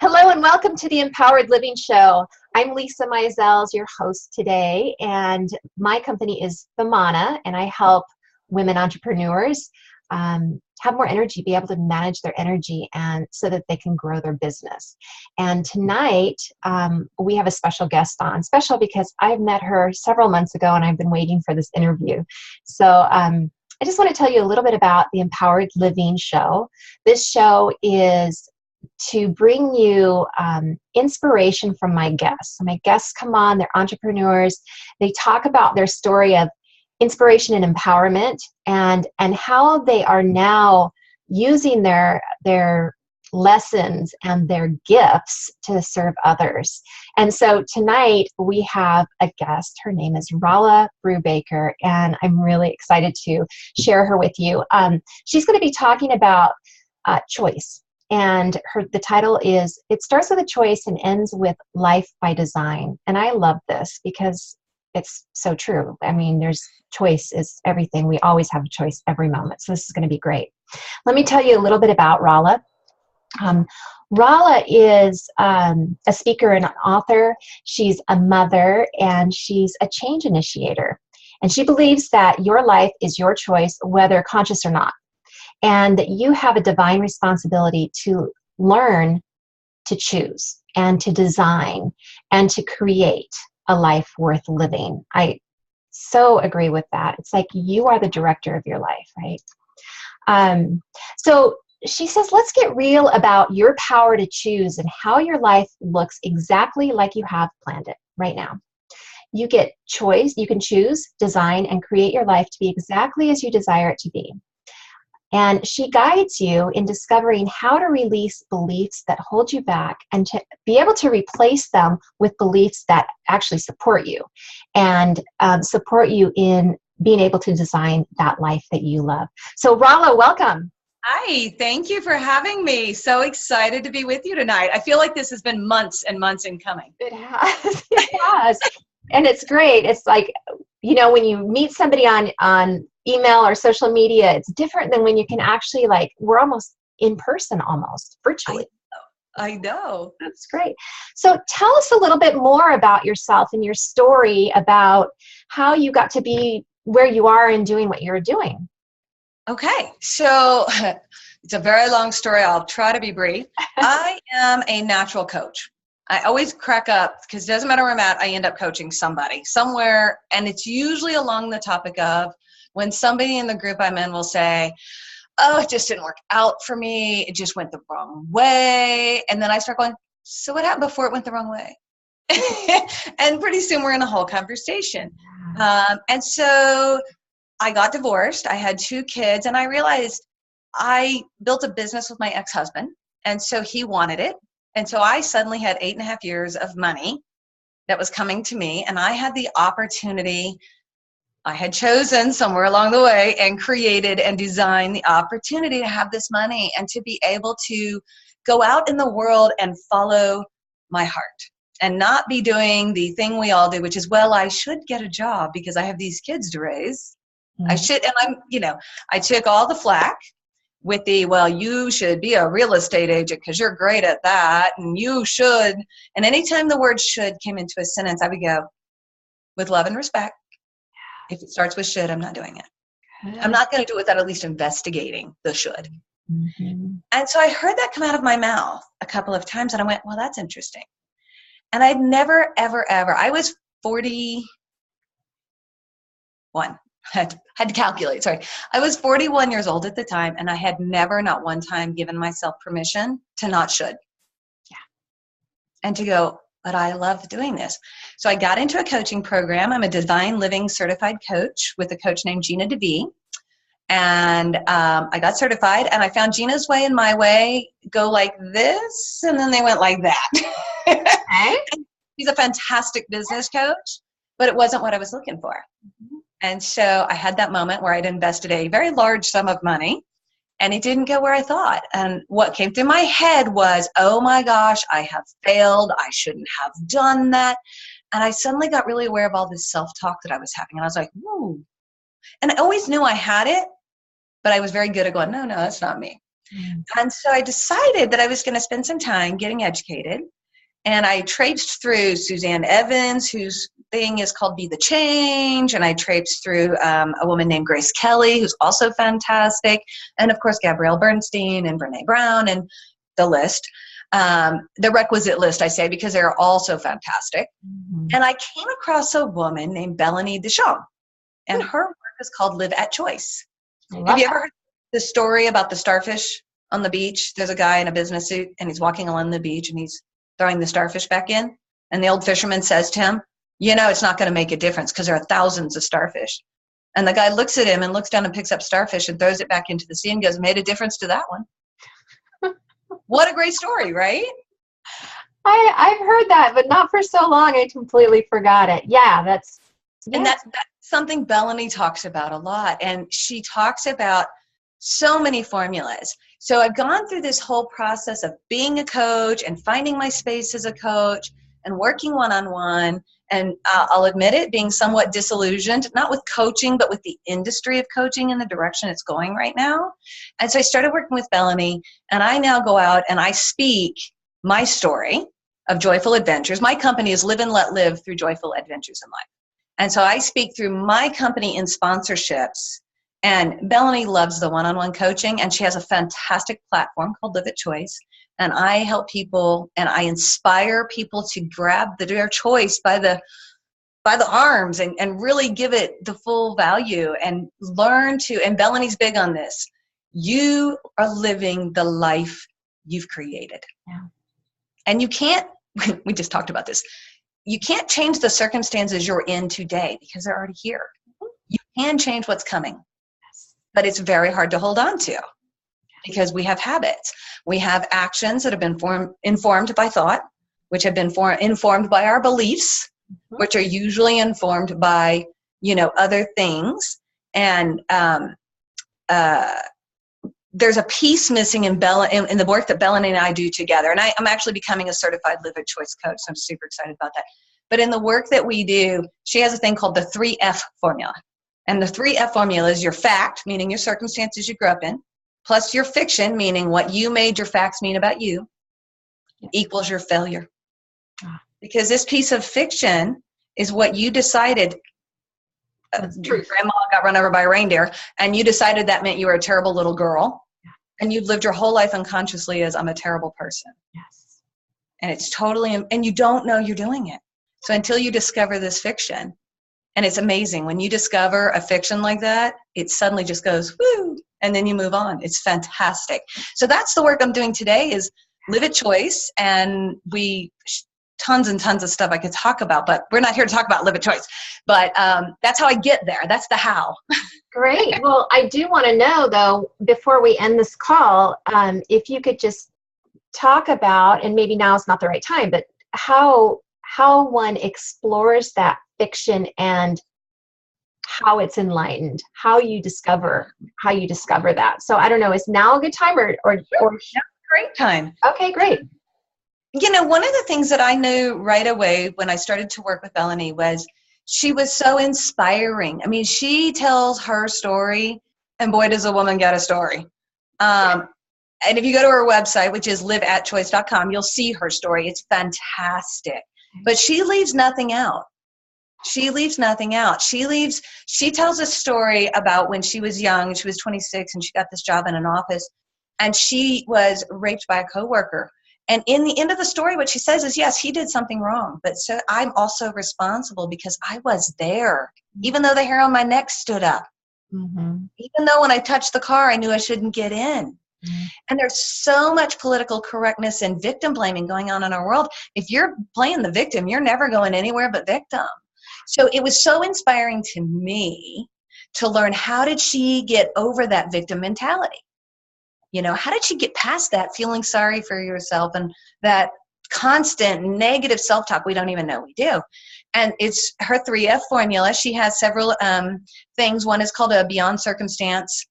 Hello and welcome to the Empowered Living Show. I'm Lisa Mizels, your host today, and my company is Vimana, and I help women entrepreneurs have more energy, be able to manage their energy, and so that they can grow their business. And tonight we have a special guest on, special because I've met her several months ago, and I've been waiting for this interview. So I just want to tell you a little bit about the Empowered Living Show. This show is to bring you inspiration from my guests. My guests come on, they're entrepreneurs. They talk about their story of inspiration and empowerment and how they are now using their lessons and their gifts to serve others. And so tonight we have a guest. Her name is Rala Brubaker, and I'm really excited to share her with you. She's going to be talking about choice. And the title is, It Starts with a Choice and Ends with Life by Design. And I love this because it's so true. I mean, choice is everything. We always have a choice every moment. So this is going to be great. Let me tell you a little bit about Rala. Rala is a speaker and an author. She's a mother, and she's a change initiator. And she believes that your life is your choice, whether conscious or not. And that you have a divine responsibility to learn to choose and to design and to create a life worth living. I so agree with that. It's like you are the director of your life, right? So she says, let's get real about your power to choose and how your life looks exactly like you have planned it right now. You get choice. You can choose, design, and create your life to be exactly as you desire it to be. And she guides you in discovering how to release beliefs that hold you back and to be able to replace them with beliefs that actually support you and support you in being able to design that life that you love. So Rala, welcome. Hi, thank you for having me. So excited to be with you tonight. I feel like this has been months and months in coming. It has. It has. And it's great. It's like, when you meet somebody on email or social media, it's different than when you can actually, we're almost in person, almost virtually. I know. That's great. So tell us a little bit more about yourself and your story about how you got to be where you are and doing what you're doing. Okay, so it's a very long story. I'll try to be brief. I am a natural coach. I always crack up because it doesn't matter where I'm at, I end up coaching somebody somewhere. And it's usually along the topic of when somebody in the group I'm in will say, oh, it just didn't work out for me. It just went the wrong way. And then I start going, so what happened before it went the wrong way? And pretty soon we're in a whole conversation. And so I got divorced. I had 2 kids, and I realized I built a business with my ex-husband. And so he wanted it. And so I suddenly had 8.5 years of money that was coming to me, and I had the opportunity. I had chosen somewhere along the way and created and designed the opportunity to have this money and to be able to go out in the world and follow my heart and not be doing the thing we all do, which is, well, I should get a job because I have these kids to raise. Mm-hmm. I should, and I took all the flack with the, well, you should be a real estate agent because you're great at that, and you should. And anytime the word should came into a sentence, I would go, with love and respect, if it starts with should, I'm not doing it. I'm not going to do it without at least investigating the should. Mm-hmm. And so I heard that come out of my mouth a couple of times, and I went, well, that's interesting. And I'd never, ever, ever, I was 41. Had to calculate, sorry. I was 41 years old at the time, and I had never, not one time, given myself permission to not should. Yeah. And to go, but I love doing this. So I got into a coaching program. I'm a Divine Living certified coach with a coach named Gina DeVee. And I got certified, and I found Gina's way and my way go like this, and then they went like that. Okay. She's a fantastic business coach, but it wasn't what I was looking for. Mm-hmm. And so I had that moment where I'd invested a very large sum of money, and it didn't go where I thought. And what came through my head was, oh my gosh, I have failed. I shouldn't have done that. And I suddenly got really aware of all this self-talk that I was having. And I was like, whoa. And I always knew I had it, but I was very good at going, no, that's not me. And so I decided that I was going to spend some time getting educated. And I traipsed through Suzanne Evans, whose thing is called Be the Change. And I traipsed through a woman named Grace Kelly, who's also fantastic. And of course, Gabrielle Bernstein and Brene Brown and the list. The requisite list, I say, because they're all so fantastic. And I came across a woman named Bellany Deschamps. And her work is called Live at Choice. Have you ever heard the story about the starfish on the beach? There's a guy in a business suit, and he's walking along the beach, and he's throwing the starfish back in. And the old fisherman says to him, it's not going to make a difference because there are thousands of starfish. And the guy looks at him and looks down and picks up starfish and throws it back into the sea and goes, made a difference to that one. What a great story, right? I've heard that, but not for so long. I completely forgot it. Yeah, that's something Bellany talks about a lot. And she talks about so many formulas. So I've gone through this whole process of being a coach and finding my space as a coach and working one-on-one. And I'll admit it, being somewhat disillusioned, not with coaching, but with the industry of coaching and the direction it's going right now. And so I started working with Bellany, and I now go out and I speak my story of joyful adventures. My company is Live and Let Live through Joyful Adventures in Life. And so I speak through my company in sponsorships. And Bellany loves the one-on-one coaching, and she has a fantastic platform called Live at Choice. And I help people and I inspire people to grab their choice by the arms and really give it the full value and learn to, and Bellany's big on this, you are living the life you've created. Yeah. And you can't, we just talked about this, you can't change the circumstances you're in today because they're already here. You can change what's coming, but it's very hard to hold on to because we have habits. We have actions that have been informed by thought, which have been informed by our beliefs, which are usually informed by, other things. And there's a piece missing in the work that Bellany and I do together. And I'm actually becoming a certified Live at Choice coach, so I'm super excited about that. But in the work that we do, she has a thing called the 3F formula. And the 3F formula is your fact, meaning your circumstances you grew up in, plus your fiction, meaning what you made your facts mean about you, equals your failure. Because this piece of fiction is what you decided. True. Grandma got run over by a reindeer, and you decided that meant you were a terrible little girl, and you've lived your whole life unconsciously as I'm a terrible person. Yes. And it's totally, and you don't know you're doing it. So until you discover this fiction, and it's amazing when you discover a fiction like that, it suddenly just goes woo, and then you move on. It's fantastic. So that's the work I'm doing today is Live at Choice, and tons and tons of stuff I could talk about, but we're not here to talk about Live at Choice. But that's how I get there. That's the how. Great. Well, I do want to know, though, before we end this call, if you could just talk about, and maybe now is not the right time, but how one explores that fiction and how it's enlightened, how you discover that. So I don't know, is now a good time or Great time. Okay, great. One of the things that I knew right away when I started to work with Bellany was she was so inspiring. I mean, she tells her story, and boy, does a woman get a story. And if you go to her website, which is liveatchoice.com, you'll see her story. It's fantastic. But she leaves nothing out. She tells a story about when she was young, she was 26, and she got this job in an office, and she was raped by a coworker. And in the end of the story, what she says is, yes, he did something wrong, but so I'm also responsible because I was there, even though the hair on my neck stood up. Mm-hmm. Even though when I touched the car, I knew I shouldn't get in. Mm-hmm. And there's so much political correctness and victim blaming going on in our world. If you're playing the victim, you're never going anywhere but victim. So it was so inspiring to me to learn, how did she get over that victim mentality? How did she get past that feeling sorry for yourself and that constant negative self-talk we don't even know we do? And it's her 3F formula. She has several things. One is called a Beyond Circumstance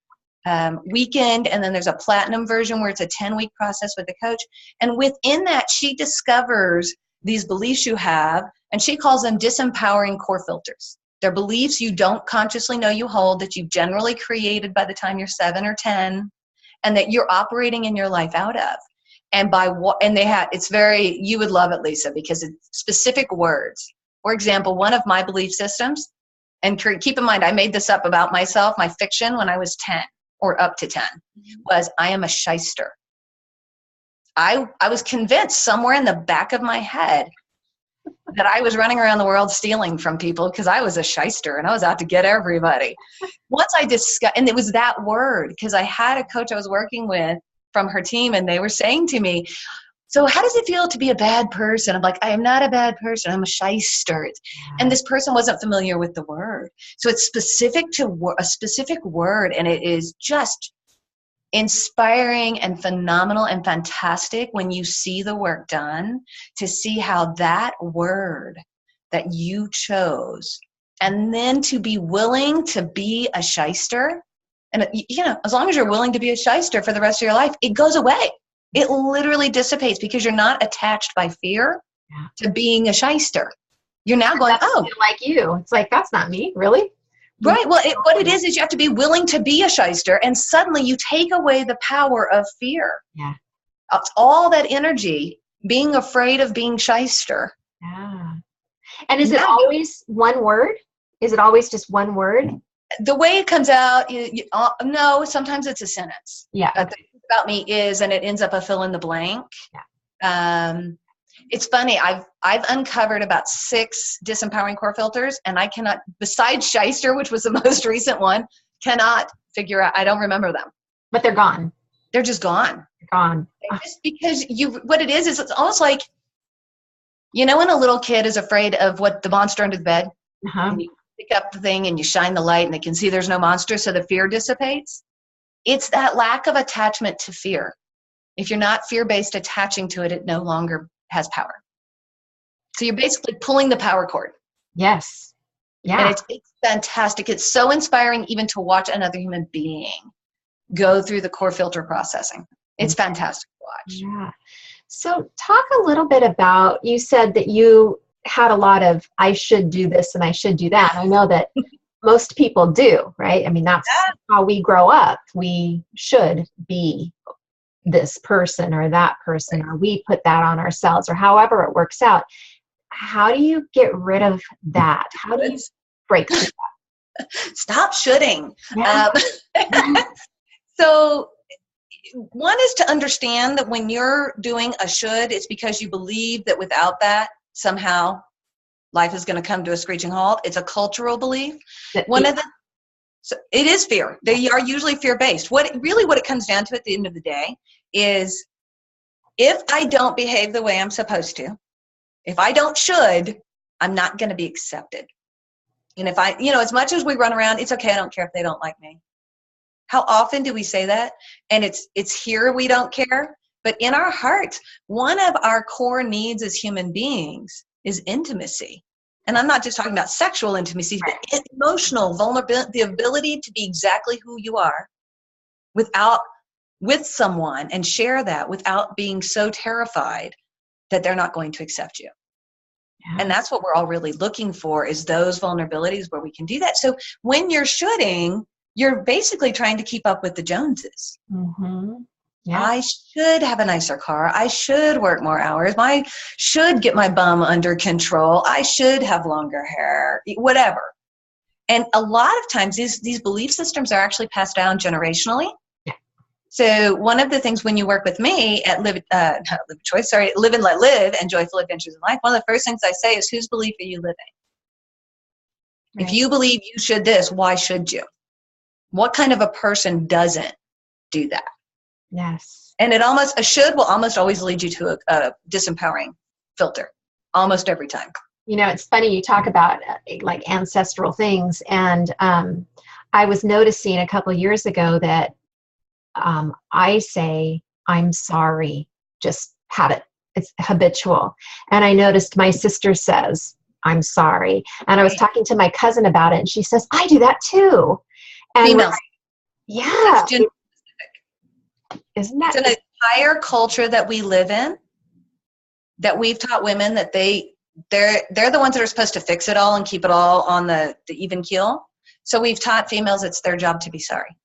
weekend, and then there's a platinum version where it's a 10-week process with the coach. And within that, she discovers these beliefs you have, and she calls them disempowering core filters. They're beliefs you don't consciously know you hold that you've generally created by the time you're 7 or 10. and that you're operating in your life out of. And by what, and it's very, you would love it, Lisa, because it's specific words. For example, one of my belief systems, and keep in mind, I made this up about myself, my fiction, when I was 10 or up to 10, was I am a shyster. I was convinced somewhere in the back of my head that I was running around the world stealing from people because I was a shyster and I was out to get everybody. Once I discussed, and it was that word, because I had a coach I was working with from her team, and they were saying to me, so how does it feel to be a bad person? I'm like, I am not a bad person. I'm a shyster. And this person wasn't familiar with the word. So it's specific to a specific word, and it is just inspiring and phenomenal and fantastic when you see the work done, to see how that word that you chose, and then to be willing to be a shyster. And as long as you're willing to be a shyster for the rest of your life, it goes away. It literally dissipates because you're not attached by fear to being a shyster. You're now going, oh, like you. It's like, that's not me, really. Right. Well, what it is you have to be willing to be a shyster, and suddenly you take away the power of fear. Yeah. It's all that energy, being afraid of being shyster. Yeah. And is it always one word? Is it always just one word? The way it comes out, no, sometimes it's a sentence. Yeah. The thing about me is, and it ends up a fill in the blank. Yeah. It's funny. I've uncovered about 6 disempowering core filters, and I cannot, besides shyster, which was the most recent one, cannot figure out. I don't remember them. But they're gone. They're just gone. They're gone. Just because what it is it's almost like, when a little kid is afraid of what the monster under the bed, and you pick up the thing and you shine the light and they can see there's no monster, so the fear dissipates. It's that lack of attachment to fear. If you're not fear-based attaching to it, it no longer has power. So you're basically pulling the power cord. Yes. Yeah. And it's fantastic. It's so inspiring even to watch another human being go through the core filter processing. It's fantastic to watch. Yeah. So talk a little bit about, you said that you had a lot of, I should do this and I should do that. I know that most people do, right? I mean, that's how we grow up. We should be this person or that person, or we put that on ourselves, or however it works out. How do you get rid of that? How do you break through that? Stop shoulding. Yeah. So one is to understand that when you're doing a should, it's because you believe that without that, somehow life is going to come to a screeching halt. It's a cultural belief. So it is fear. They are usually fear-based. What it comes down to at the end of the day is, if I don't behave the way I'm supposed to, if I don't should, I'm not going to be accepted. And if I, as much as we run around, it's okay, I don't care if they don't like me. How often do we say that? And it's here we don't care. But in our hearts, one of our core needs as human beings is intimacy. And I'm not just talking about sexual intimacy, but emotional vulnerability, the ability to be exactly who you are with someone and share that without being so terrified that they're not going to accept you. Yeah. And that's what we're all really looking for, is those vulnerabilities where we can do that. So when you're shoulding, you're basically trying to keep up with the Joneses. Mm-hmm. Yeah. I should have a nicer car. I should work more hours. I should get my bum under control. I should have longer hair, whatever. And a lot of times these belief systems are actually passed down generationally. Yeah. So one of the things when you work with me at Live and Let Live and Joyful Adventures in Life, one of the first things I say is, whose belief are you living? Right. If you believe you should this, why should you? What kind of a person doesn't do that? Yes. And a should will almost always lead you to a disempowering filter, almost every time. It's funny you talk about like ancestral things, and I was noticing a couple of years ago that I say I'm sorry, just habit. It's habitual. And I noticed my sister says I'm sorry, and I was talking to my cousin about it, and she says I do that too. And females. Yeah. Isn't that? It's an entire culture that we live in, that we've taught women that they're the ones that are supposed to fix it all and keep it all on the even keel. So we've taught females it's their job to be sorry.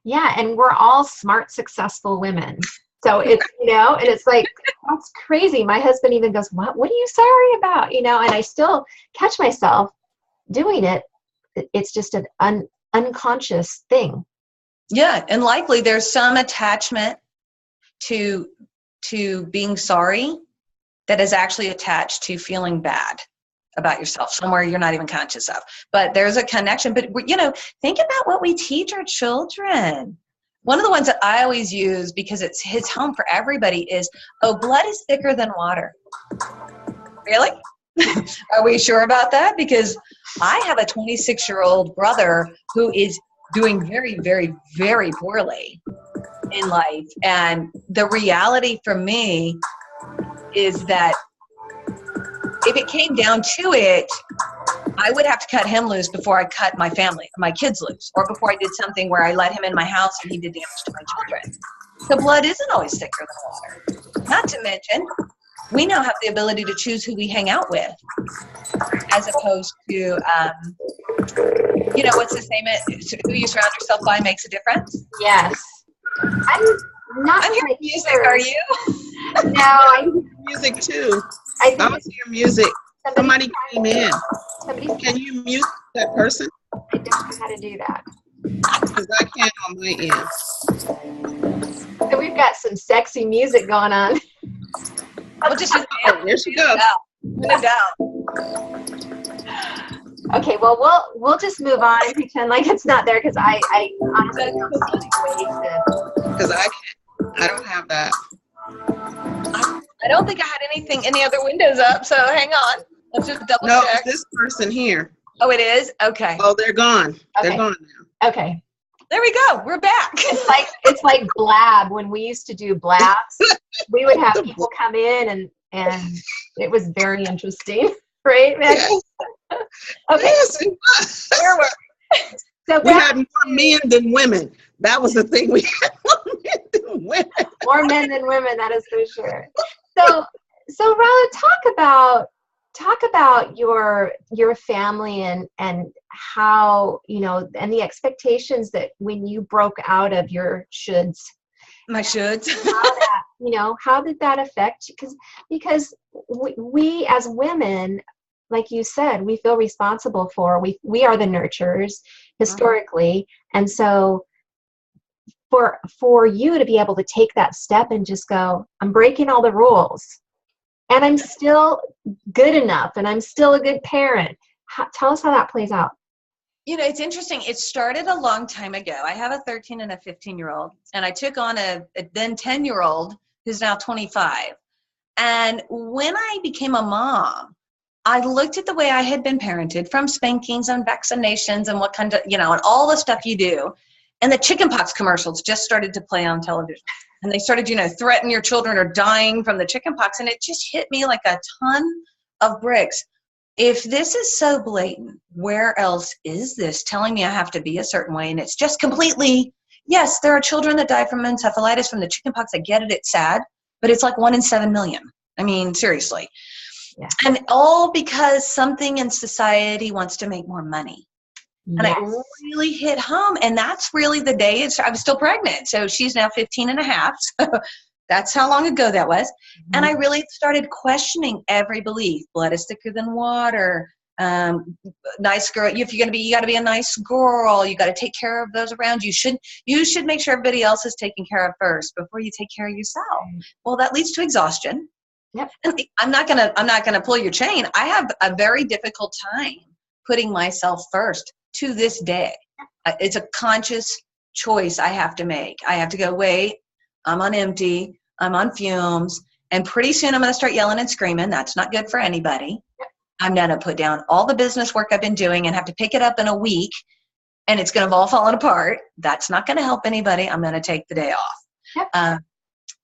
Yeah, and we're all smart, successful women. So it's, and it's like, that's crazy. My husband even goes, what are you sorry about? And I still catch myself doing it. It's just an unconscious thing. Yeah, and likely there's some attachment to being sorry that is actually attached to feeling bad about yourself, somewhere you're not even conscious of. But there's a connection. But, think about what we teach our children. One of the ones that I always use, because it's hits home for everybody, is, blood is thicker than water. Really? Are we sure about that? Because I have a 26-year-old brother who is doing very, very, very poorly in life. And the reality for me is that if it came down to it, I would have to cut him loose before I cut my kids loose, or before I did something where I let him in my house and he did damage to my children. The blood isn't always thicker than water. Not to mention, we now have the ability to choose who we hang out with, as opposed to, what's the saying? Who you surround yourself by makes a difference. Yes. I'm hearing music. Sure. Are you? No, I'm music too. I was hearing music. Somebody came in. Can you mute that person? I don't know how to do that. Because I can't on my end. So we've got some sexy music going on. We'll just there she goes. Put it down. Okay, well, we'll just move on and pretend like it's not there, because I honestly don't see any way to. Because I don't have that. I don't think I had any other windows up, so hang on. Let's just double check. No, it's this person here. Oh, it is? Okay. Oh, they're gone. Okay. They're gone now. Okay. There we go. We're back. It's like Blab. When we used to do Blabs, we would have people come in and it was very interesting. Right, Maggie? Yes. Okay. Yes, it was. Where were we? So we had more men than women. That was the thing. We had more men than women. More men than women, that is for sure. So Rala, talk about your family and how, and the expectations that when you broke out of your shoulds. My shoulds. How did that affect? Because we as women, like you said, we feel responsible for, we are the nurturers historically. And so for you to be able to take that step and just go, I'm breaking all the rules and I'm still good enough and I'm still a good parent. Tell us how that plays out. It's interesting. It started a long time ago. I have a 13 and a 15-year-old, and I took on a then 10-year-old who's now 25. And when I became a mom, I looked at the way I had been parented, from spankings and vaccinations and what kind of, and all the stuff you do. And the chickenpox commercials just started to play on television. And they started, threaten your children are dying from the chickenpox. And it just hit me like a ton of bricks. If this is so blatant, where else is this telling me I have to be a certain way? And it's just completely, yes, there are children that die from encephalitis from the chickenpox. I get it. It's sad. But it's like 1 in 7 million. I mean, seriously. Yeah. And all because something in society wants to make more money. And it really hit home. And that's really the day I was still pregnant. So she's now 15 and a half. So that's how long ago that was. Mm-hmm. And I really started questioning every belief. Blood is thicker than water. Nice girl. If you're going to be, you got to be a nice girl. You got to take care of those around you. You should make sure everybody else is taken care of first before you take care of yourself. Well, that leads to exhaustion. Yep. And I'm not gonna pull your chain. I have a very difficult time putting myself first to this day. It's a conscious choice I have to make. I have to go, wait, I'm on empty, I'm on fumes, and pretty soon I'm gonna start yelling and screaming. That's not good for anybody. I'm gonna put down all the business work I've been doing and have to pick it up in a week, and it's gonna have all fallen apart. That's not gonna help anybody. I'm gonna take the day off. Yep.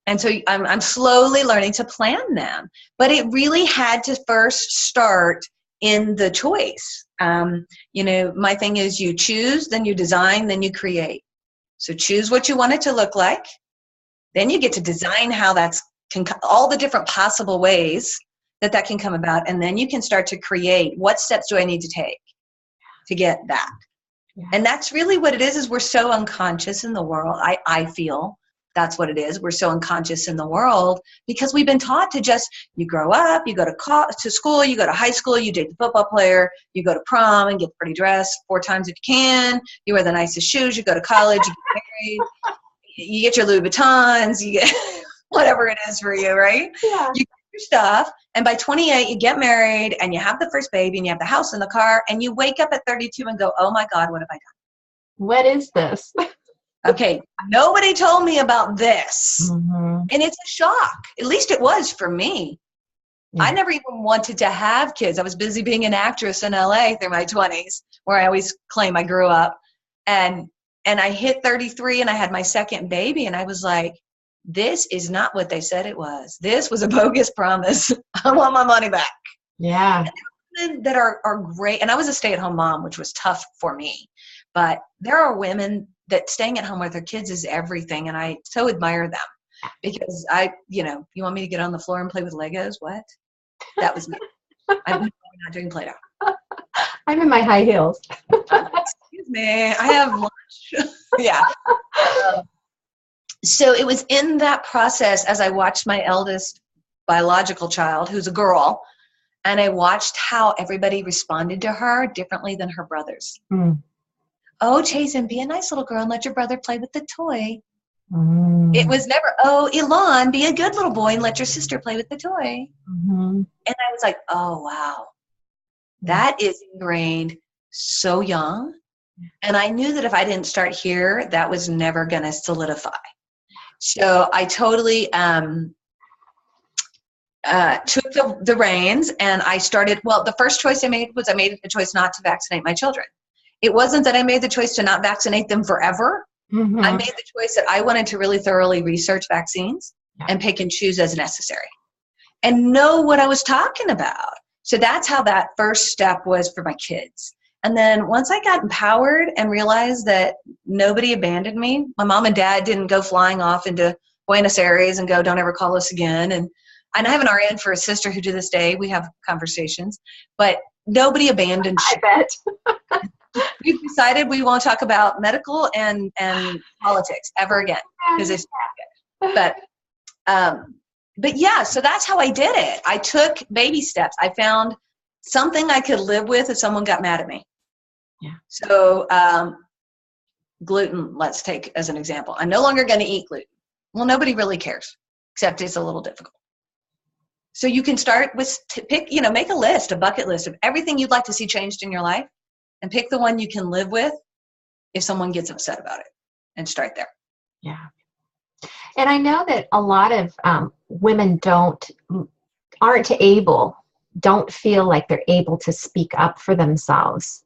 And so I'm slowly learning to plan them. But it really had to first start in the choice. My thing is, you choose, then you design, then you create. So choose what you want it to look like. Then you get to design how all the different possible ways that can come about. And then you can start to create, what steps do I need to take to get that? And that's really what it is we're so unconscious in the world. I feel that's what it is. We're so unconscious in the world because we've been taught to just, you grow up, you go to school, you go to high school, you date the football player, you go to prom and get pretty dressed 4 times if you can, you wear the nicest shoes, you go to college, you get married, you get your Louis Vuittons, you get whatever it is for you, right? Yeah. You get your stuff, and by 28, you get married, and you have the first baby, and you have the house and the car, and you wake up at 32 and go, oh my God, what have I done? What is this? Okay, nobody told me about this. Mm-hmm. And it's a shock. At least it was for me. Yeah. I never even wanted to have kids. I was busy being an actress in LA through my 20s, where I always claim I grew up. And I hit 33 and I had my second baby, and I was like, this is not what they said it was. This was a bogus promise. I want my money back. Yeah. And women that are great. And I was a stay-at-home mom, which was tough for me. But there are women that staying at home with their kids is everything. And I so admire them because you want me to get on the floor and play with Legos? What? That was me. I'm not doing Play-Doh. I'm in my high heels. Excuse me. I have lunch. Yeah. So it was in that process as I watched my eldest biological child, who's a girl, and I watched how everybody responded to her differently than her brothers. Mm. Oh, Chasen, be a nice little girl and let your brother play with the toy. Mm. It was never, oh, Elon, be a good little boy and let your sister play with the toy. Mm-hmm. And I was like, oh, wow. That is ingrained so young. And I knew that if I didn't start here, that was never going to solidify. So I totally took the reins, and I started, the first choice I made was I made the choice not to vaccinate my children. It wasn't that I made the choice to not vaccinate them forever. Mm-hmm. I made the choice that I wanted to really thoroughly research vaccines and pick and choose as necessary and know what I was talking about. So that's how that first step was for my kids. And then once I got empowered and realized that nobody abandoned me, my mom and dad didn't go flying off into Buenos Aires and go, don't ever call us again. And I have an RN for a sister who to this day, we have conversations, but nobody abandoned. I bet. We've decided we won't talk about medical and politics ever again because it's not good. But yeah, so that's how I did it. I took baby steps. I found something I could live with if someone got mad at me. Yeah. So gluten, let's take as an example. I'm no longer going to eat gluten. Well, nobody really cares, except it's a little difficult. So you can start with make a list, a bucket list of everything you'd like to see changed in your life, and pick the one you can live with if someone gets upset about it, and start there. Yeah. And I know that a lot of women don't feel like they're able to speak up for themselves.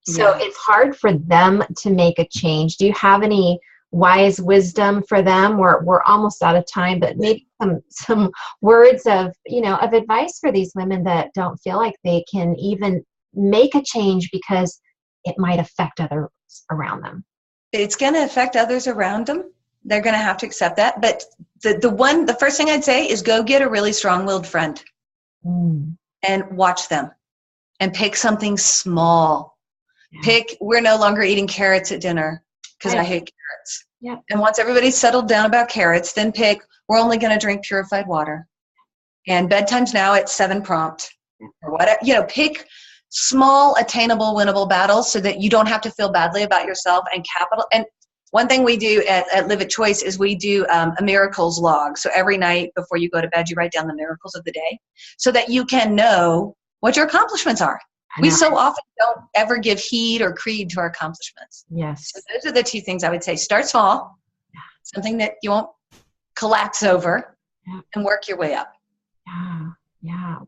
So it's hard for them to make a change. Do you have any wise wisdom for them? We're almost out of time, but maybe some words of advice for these women that don't feel like they can even make a change because it might affect others around them. It's going to affect others around them. They're going to have to accept that. But the first thing I'd say is go get a really strong-willed friend and watch them and pick something small. Yeah. We're no longer eating carrots at dinner because I hate carrots. Yeah. And once everybody's settled down about carrots, then we're only going to drink purified water. And bedtime's now at 7 prompt or whatever. Pick small, attainable, winnable battles so that you don't have to feel badly about yourself and one thing we do at Live at Choice is we do a miracles log. So every night before you go to bed, you write down the miracles of the day so that you can know what your accomplishments are. We so often don't ever give heed or creed to our accomplishments. Yes. So those are the 2 things I would say. Start small, something that you won't collapse over, and work your way up. Yeah. Yeah.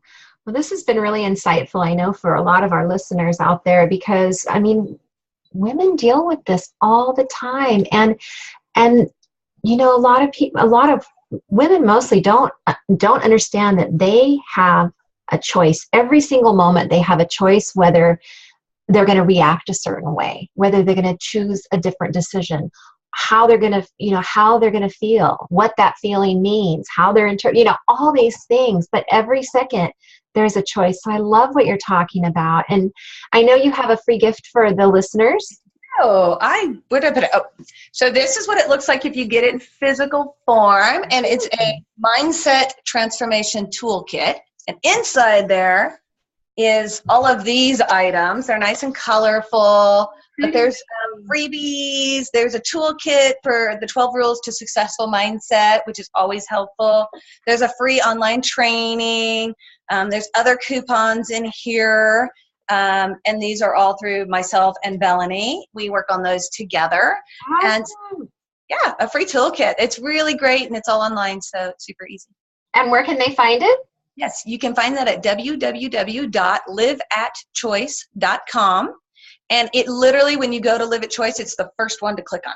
Well, this has been really insightful, I know, for a lot of our listeners out there, because, women deal with this all the time. And a lot of women mostly don't understand that they have a choice. Every single moment they have a choice whether they're going to react a certain way, whether they're going to choose a different decision, how they're going to feel, what that feeling means, how they're all these things. But every second there's a choice. So I love what you're talking about. And I know you have a free gift for the listeners. Oh, where did I put it? Oh, so this is what it looks like if you get it in physical form, and it's a mindset transformation toolkit. And inside there is all of these items. They're nice and colorful, but there's freebies. There's a toolkit for the 12 rules to successful mindset, which is always helpful. There's a free online training. There's other coupons in here. And these are all through myself and Bellany. We work on those together. Awesome. And yeah, a free toolkit. It's really great, and it's all online, so it's super easy. And where can they find it? Yes, you can find that at www.liveatchoice.com. And it literally, when you go to Live at Choice, it's the first one to click on.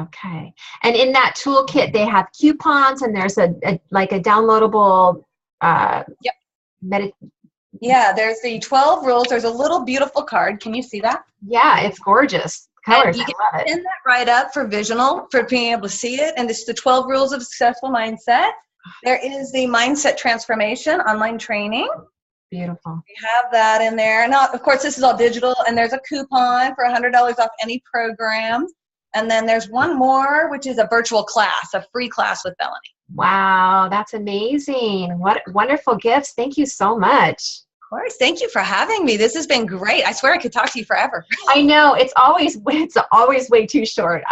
Okay. And in that toolkit, they have coupons, and there's a downloadable Yep. Yeah, there's the 12 rules. There's a little beautiful card. Can you see that? Yeah, it's gorgeous. Colors, You I can love it. pin that right up for being able to see it. And it's the 12 rules of successful mindset. There is the mindset transformation online training. Beautiful. We have that in there. Now, of course, this is all digital, and there's a coupon for $100 off any program. And then there's one more, which is a virtual class, a free class with Bellany. Wow, that's amazing. What wonderful gifts. Thank you so much. Of course. Thank you for having me. This has been great. I swear I could talk to you forever. I know it's always way too short.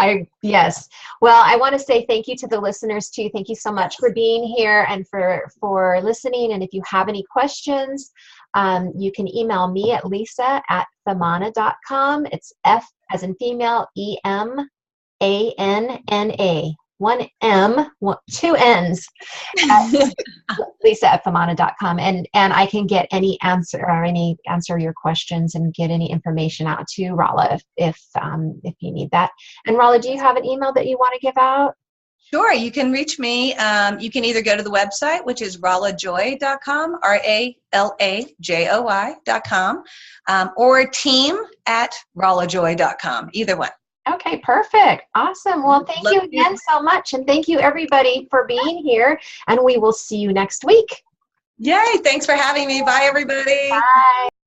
Yes. Well, I want to say thank you to the listeners too. Thank you so much for being here and for listening. And if you have any questions, you can email me at lisa@femana.com. It's F as in female, EMANNA. One M, two N's. Lisa@femana.com, and I can get any answer your questions and get any information out to Rala if you need that. And Rala, do you have an email that you want to give out? Sure, you can reach me. You can either go to the website, which is ralajoy.com, RALAJOY.com, or team@ralajoy.com. Either one. Okay, perfect. Awesome. Well, thank you again so much. And thank you everybody for being here. And we will see you next week. Yay. Thanks for having me. Bye, everybody. Bye.